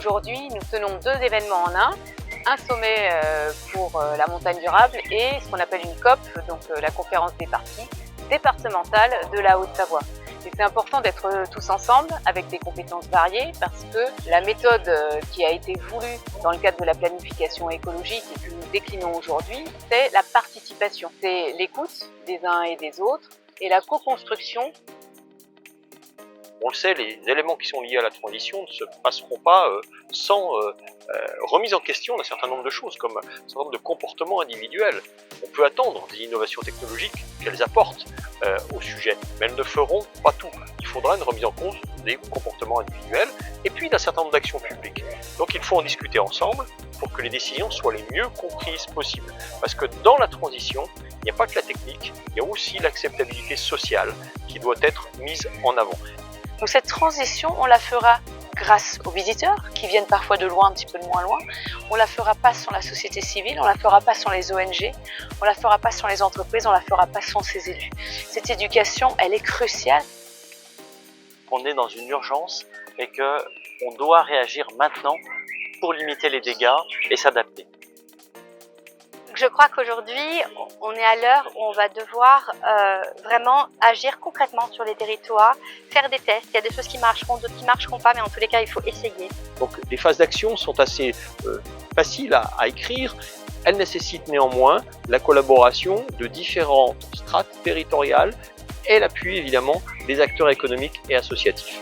Aujourd'hui, nous tenons deux événements en un sommet pour la montagne durable et ce qu'on appelle une COP, donc la conférence des parties départementale de la Haute-Savoie. Et c'est important d'être tous ensemble avec des compétences variées parce que la méthode qui a été voulue dans le cadre de la planification écologique et que nous déclinons aujourd'hui, c'est la participation. C'est l'écoute des uns et des autres et la co-construction. On le sait, les éléments qui sont liés à la transition ne se passeront pas sans remise en question d'un certain nombre de choses, comme un certain nombre de comportements individuels. On peut attendre des innovations technologiques qu'elles apportent au sujet, mais elles ne feront pas tout. Il faudra une remise en cause des comportements individuels et puis d'un certain nombre d'actions publiques. Donc il faut en discuter ensemble pour que les décisions soient les mieux comprises possibles. Parce que dans la transition, il n'y a pas que la technique, il y a aussi l'acceptabilité sociale qui doit être mise en avant. Donc cette transition, on la fera grâce aux visiteurs qui viennent parfois de loin, un petit peu de moins loin. On la fera pas sans la société civile, on la fera pas sans les ONG, on la fera pas sans les entreprises, on la fera pas sans ses élus. Cette éducation, elle est cruciale. On est dans une urgence et qu'on doit réagir maintenant pour limiter les dégâts et s'adapter. Je crois qu'aujourd'hui, on est à l'heure où on va devoir vraiment agir concrètement sur les territoires, faire des tests. Il y a des choses qui marcheront, d'autres qui ne marcheront pas, mais en tous les cas, il faut essayer. Donc les phases d'action sont assez faciles à écrire. Elles nécessitent néanmoins la collaboration de différentes strates territoriales et l'appui évidemment des acteurs économiques et associatifs.